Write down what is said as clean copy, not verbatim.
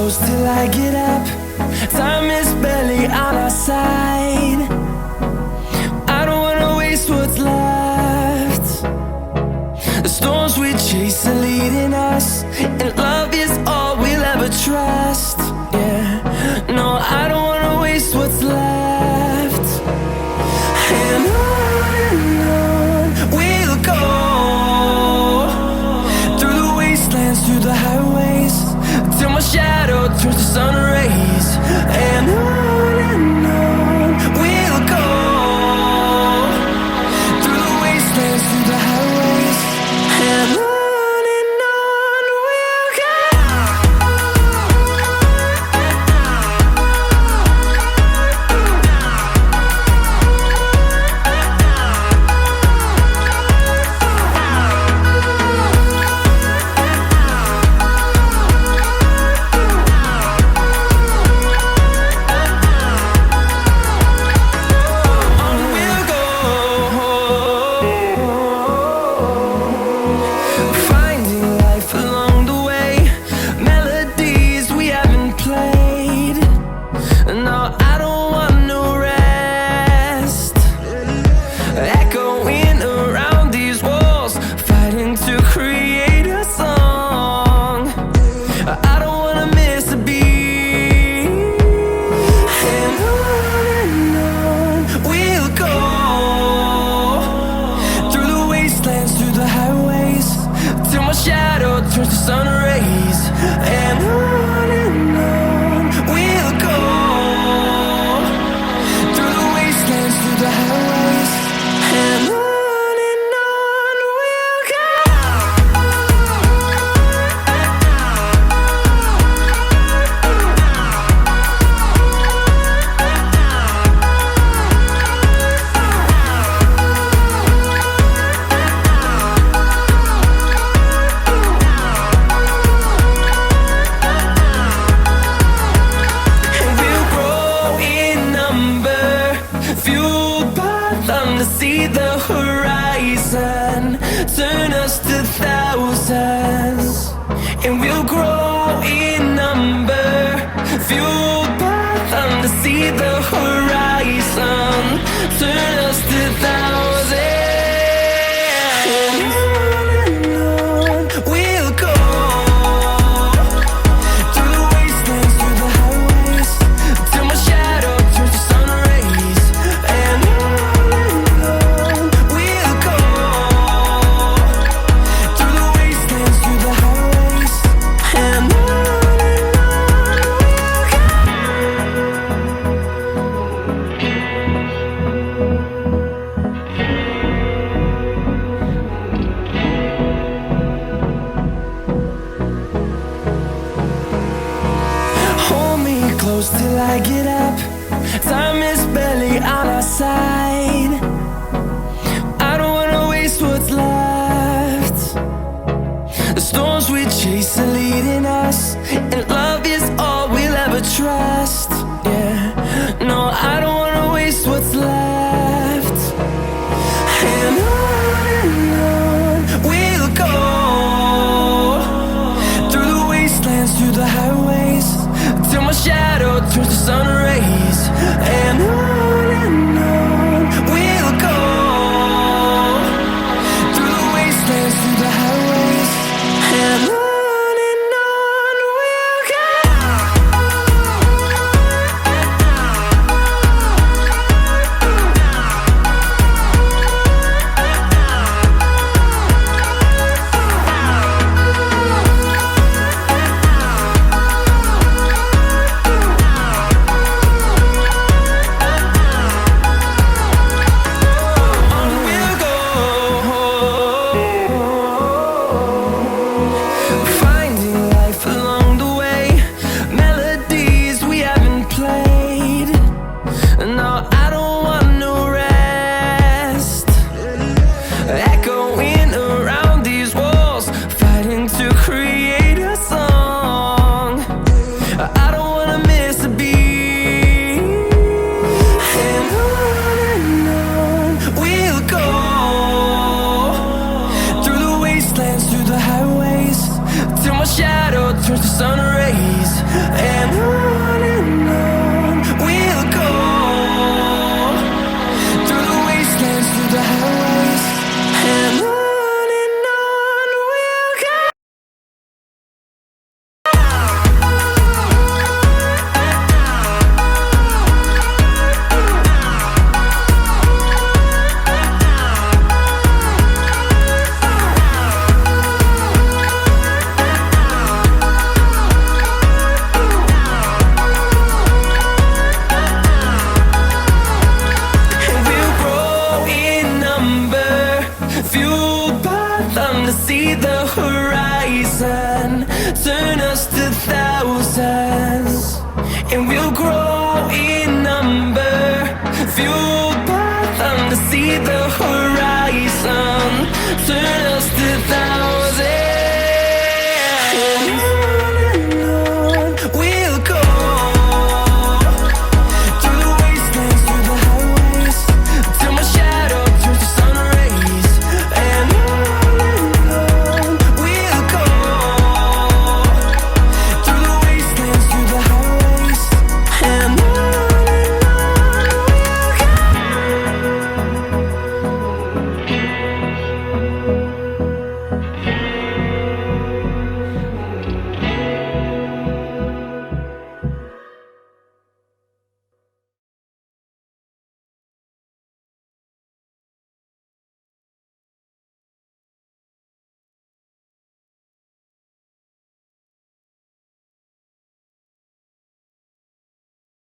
close till I get up. Time is barely on our side. I don't wanna waste what's left. The storms we chase are leading us, and love is all we'll ever trust. Yeah, no, I don't wanna waste what's left. And on we'll go, through the wastelands, through the highways, till my shadow turns to sun rays. And on we'll go, through the wastelands, through the highways, and on we'll go. Shadow turns to sun rays, and on we'll go, through the wastelands, through the highways, and on we'll go. See the horizon, turn us to thousands, and we'll grow in number, fueled by them to see the horizon, turn us to thousands. And on we'll go, through the wastelands, through the highways, till my shadow turns to sun rays. And close till I get up. Time is barely on our side. I don't wanna waste what's left. The storms we chase are leading us, and love is all we'll ever trust.